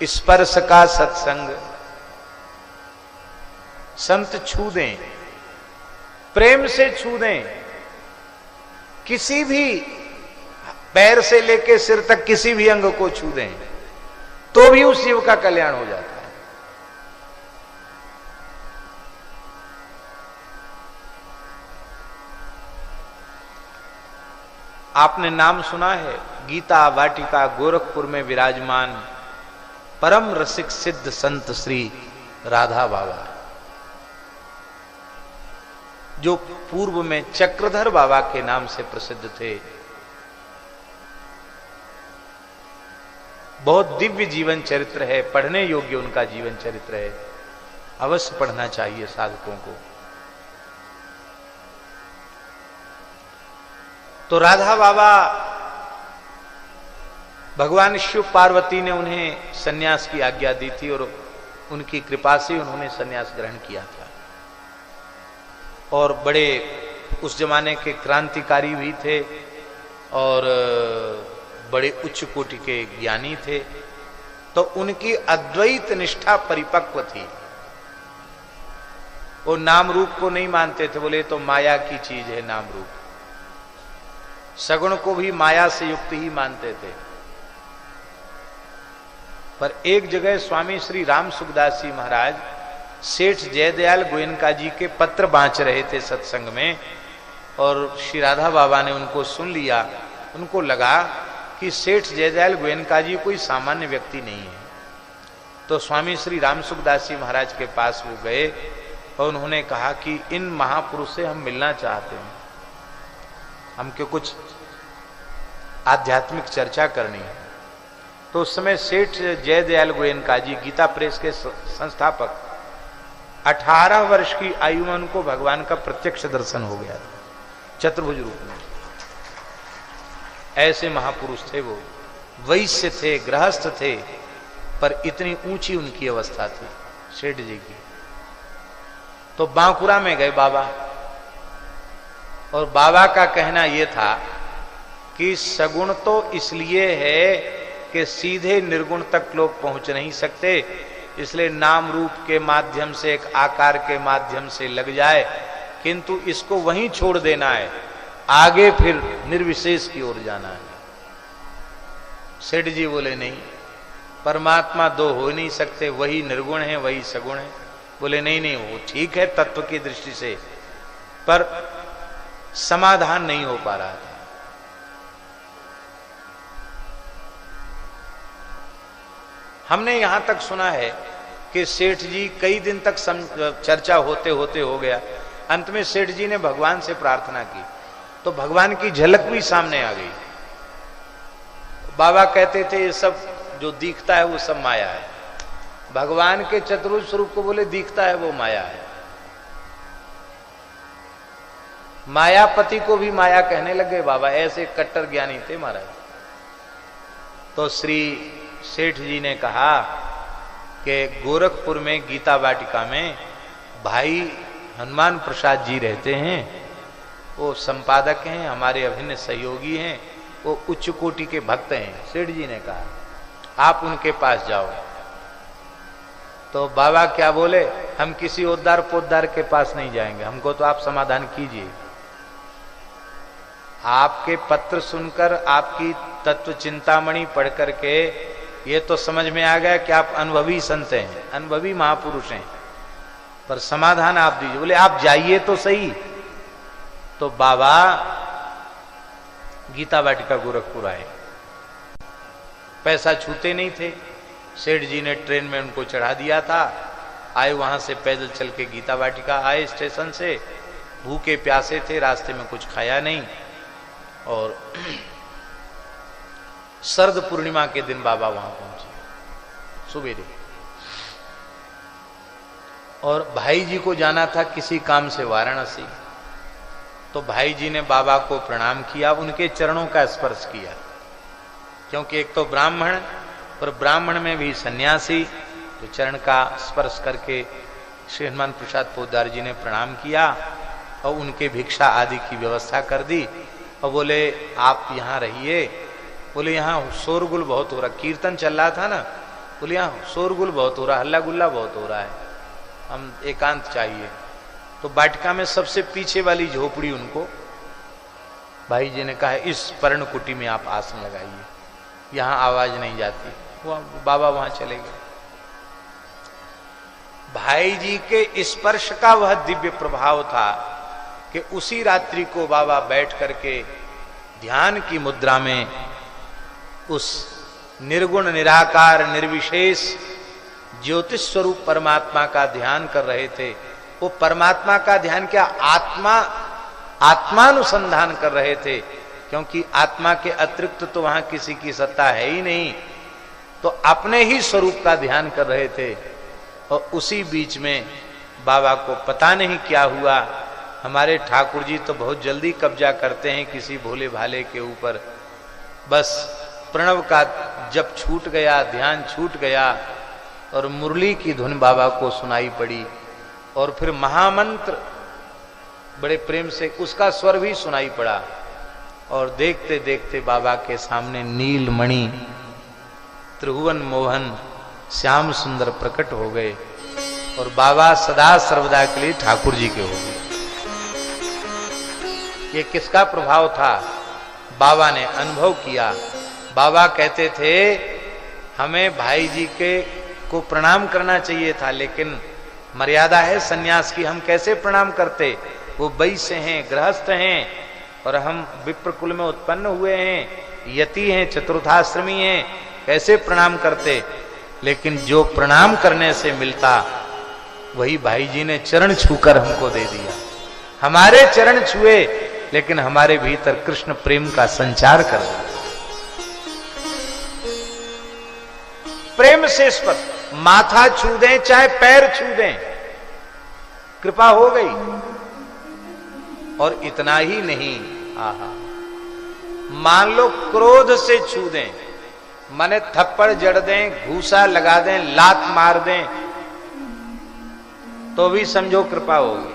स्पर्श का सत्संग संत छू दें, प्रेम से छू दें, किसी भी पैर से लेके सिर तक किसी भी अंग को छू दें तो भी उस जीव का कल्याण हो जाता है। आपने नाम सुना है गीता वाटिका गोरखपुर में विराजमान परम रसिक सिद्ध संत श्री राधा बाबा, जो पूर्व में चक्रधर बाबा के नाम से प्रसिद्ध थे। बहुत दिव्य जीवन चरित्र है, पढ़ने योग्य उनका जीवन चरित्र है, अवश्य पढ़ना चाहिए साधकों को। तो राधा बाबा, भगवान शिव पार्वती ने उन्हें सन्यास की आज्ञा दी थी और उनकी कृपा से उन्होंने सन्यास ग्रहण किया था। और बड़े उस जमाने के क्रांतिकारी भी थे और बड़े उच्च कोटि के ज्ञानी थे। तो उनकी अद्वैत निष्ठा परिपक्व थी। वो नाम रूप को नहीं मानते थे, बोले तो माया की चीज है नाम रूप। सगुण को भी माया से युक्त ही मानते थे। पर एक जगह स्वामी श्री राम सुखदास जी महाराज सेठ जयदयाल गोयनका जी के पत्र बांच रहे थे सत्संग में, और श्री राधा बाबा ने उनको सुन लिया। उनको लगा कि सेठ जयदयाल गोयनका जी कोई सामान्य व्यक्ति नहीं है। तो स्वामी श्री राम सुखदास जी महाराज के पास वो गए और उन्होंने कहा कि इन महापुरुष से हम मिलना चाहते हैं, हमको कुछ आध्यात्मिक चर्चा करनी है। तो उस समय सेठ जयदयाल गोयनका जी गीता प्रेस के संस्थापक, 18 वर्ष की आयु में उनको भगवान का प्रत्यक्ष दर्शन हो गया था चतुर्भुज रूप में। ऐसे महापुरुष थे वो, वैश्य थे, गृहस्थ थे, पर इतनी ऊंची उनकी अवस्था थी सेठ जी की। तो बांकुरा में गए बाबा, और बाबा का कहना यह था कि सगुण तो इसलिए है कि सीधे निर्गुण तक लोग पहुंच नहीं सकते, इसलिए नाम रूप के माध्यम से, एक आकार के माध्यम से लग जाए, किंतु इसको वहीं छोड़ देना है, आगे फिर निर्विशेष की ओर जाना है। सेठ जी बोले नहीं, परमात्मा दो हो नहीं सकते, वही निर्गुण है वही सगुण है। बोले नहीं नहीं, वो ठीक है तत्व की दृष्टि से, पर समाधान नहीं हो पा रहा था। हमने यहां तक सुना है कि सेठ जी कई दिन तक चर्चा होते होते हो गया, अंत में सेठ जी ने भगवान से प्रार्थना की तो भगवान की झलक भी सामने आ गई। बाबा कहते थे ये सब जो दिखता है वो सब माया है। भगवान के चतुर्भुज स्वरूप को बोले दिखता है वो माया है। मायापति को भी माया कहने लगे बाबा, ऐसे कट्टर ज्ञानी थे महाराज। तो श्री सेठ जी ने कहा कि गोरखपुर में गीता वाटिका में भाई हनुमान प्रसाद जी रहते हैं, वो संपादक हैं, हमारे अभिन्न सहयोगी हैं, वो उच्च कोटि के भक्त हैं। सेठ जी ने कहा आप उनके पास जाओ। तो बाबा क्या बोले, हम किसी उद्धार पोद्दार के पास नहीं जाएंगे, हमको तो आप समाधान कीजिए। आपके पत्र सुनकर, आपकी तत्व चिंतामणि पढ़ करके ये तो समझ में आ गया कि आप अनुभवी संत हैं, अनुभवी महापुरुष हैं, पर समाधान आप दीजिए। बोले आप जाइए तो सही। तो बाबा गीता वाटिका गोरखपुर आए, पैसा छूते नहीं थे, सेठ जी ने ट्रेन में उनको चढ़ा दिया था। आए वहां से पैदल चल के गीता वाटिका आए स्टेशन से, भूखे प्यासे थे, रास्ते में कुछ खाया नहीं। और शरद पूर्णिमा के दिन बाबा वहां पहुंचे सुबेरे। और भाई जी को जाना था किसी काम से वाराणसी। तो भाई जी ने बाबा को प्रणाम किया, उनके चरणों का स्पर्श किया, क्योंकि एक तो ब्राह्मण और ब्राह्मण में भी सन्यासी, तो चरण का स्पर्श करके श्री हनुमान प्रसाद पोद्दार जी ने प्रणाम किया और उनके भिक्षा आदि की व्यवस्था कर दी और बोले आप यहाँ रहिए। बोले यहाँ शोरगुल बहुत हो रहा, कीर्तन चल रहा था ना, बोले यहाँ शोरगुल बहुत हो रहा, हल्ला गुल्ला बहुत हो रहा है, हम एकांत चाहिए। तो वाटिका में सबसे पीछे वाली झोपड़ी उनको भाई जी ने कहा इस पर्ण कुटी में आप आसन लगाइए, यहाँ आवाज नहीं जाती। वो बाबा वहां चले गए। भाई जी के स्पर्श का वह दिव्य प्रभाव था कि उसी रात्रि को बाबा बैठ करके ध्यान की मुद्रा में उस निर्गुण निराकार निर्विशेष ज्योतिष स्वरूप परमात्मा का ध्यान कर रहे थे। वो परमात्मा का ध्यान क्या, आत्मानुसंधान कर रहे थे, क्योंकि आत्मा के अतिरिक्त तो वहां किसी की सत्ता है ही नहीं। तो अपने ही स्वरूप का ध्यान कर रहे थे। और उसी बीच में बाबा को पता नहीं क्या हुआ, हमारे ठाकुर जी तो बहुत जल्दी कब्जा करते हैं किसी भोले भाले के ऊपर। बस प्रणव का जब छूट गया, ध्यान छूट गया और मुरली की धुन बाबा को सुनाई पड़ी और फिर महामंत्र बड़े प्रेम से उसका स्वर भी सुनाई पड़ा। और देखते देखते बाबा के सामने नीलमणि त्रिभुवन मोहन श्याम सुंदर प्रकट हो गए और बाबा सदा सर्वदा के लिए ठाकुर जी के हो गए। ये किसका प्रभाव था? बाबा ने अनुभव किया। बाबा कहते थे हमें भाई जी के को प्रणाम करना चाहिए था, लेकिन मर्यादा है सन्यास की, हम कैसे प्रणाम करते? वो वैश्य हैं, गृहस्थ हैं और हम विप्र कुल में उत्पन्न हुए हैं, यति हैं, चतुर्थाश्रमी हैं, कैसे प्रणाम करते? लेकिन जो प्रणाम करने से मिलता वही भाई जी ने चरण छूकर हमको दे दिया। हमारे चरण छुए लेकिन हमारे भीतर कृष्ण प्रेम का संचार कर दिया। प्रेम से स्पर्श, माथा छू दें चाहे पैर छू दें, कृपा हो गई। और इतना ही नहीं, आहा, मान लो क्रोध से छू दें, माने थप्पड़ जड़ दें, घूसा लगा दें, लात मार दें, तो भी समझो कृपा होगी।